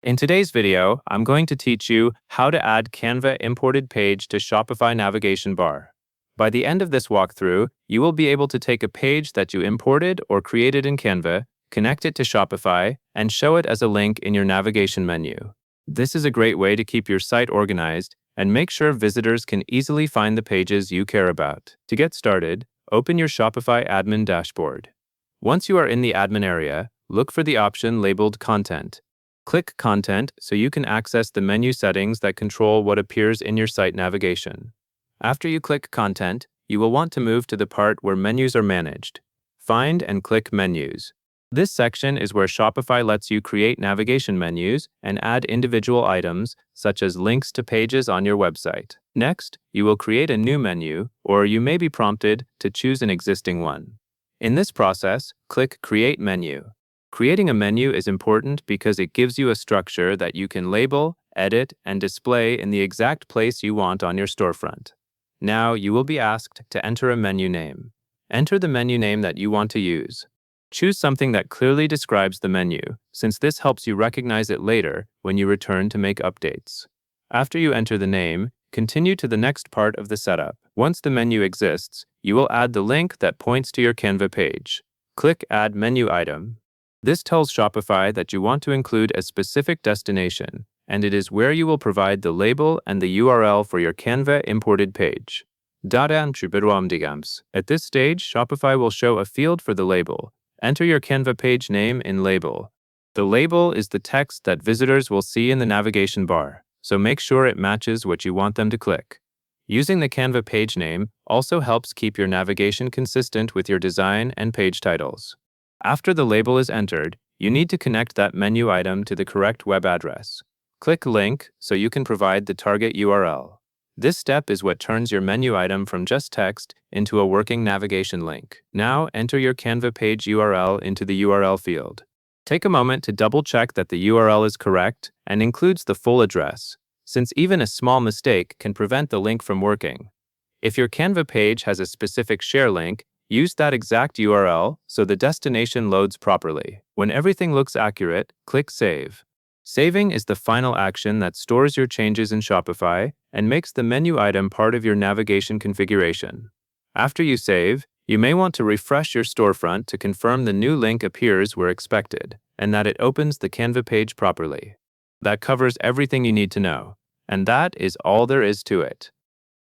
In today's video, I'm going to teach you how to add Canva imported page to Shopify navigation bar. By the end of this walkthrough, you will be able to take a page that you imported or created in Canva, connect it to Shopify, and show it as a link in your navigation menu. This is a great way to keep your site organized and make sure visitors can easily find the pages you care about. To get started, open your Shopify admin dashboard. Once you are in the admin area, look for the option labeled Content. Click Content so you can access the menu settings that control what appears in your site navigation. After you click Content, you will want to move to the part where menus are managed. Find and click Menus. This section is where Shopify lets you create navigation menus and add individual items, such as links to pages on your website. Next, you will create a new menu, or you may be prompted to choose an existing one. In this process, click Create Menu. Creating a menu is important because it gives you a structure that you can label, edit, and display in the exact place you want on your storefront. Now, you will be asked to enter a menu name. Enter the menu name that you want to use. Choose something that clearly describes the menu, since this helps you recognize it later when you return to make updates. After you enter the name, continue to the next part of the setup. Once the menu exists, you will add the link that points to your Canva page. Click Add Menu Item. This tells Shopify that you want to include a specific destination, and it is where you will provide the label and the URL for your Canva imported page. At this stage, Shopify will show a field for the label. Enter your Canva page name in Label. The label is the text that visitors will see in the navigation bar, so make sure it matches what you want them to click. Using the Canva page name also helps keep your navigation consistent with your design and page titles. After the label is entered, you need to connect that menu item to the correct web address. Click Link so you can provide the target URL. This step is what turns your menu item from just text into a working navigation link. Now, enter your Canva page URL into the URL field. Take a moment to double-check that the URL is correct and includes the full address, since even a small mistake can prevent the link from working. If your Canva page has a specific share link, use that exact URL so the destination loads properly. When everything looks accurate, click Save. Saving is the final action that stores your changes in Shopify and makes the menu item part of your navigation configuration. After you save, you may want to refresh your storefront to confirm the new link appears where expected and that it opens the Canva page properly. That covers everything you need to know, and that is all there is to it.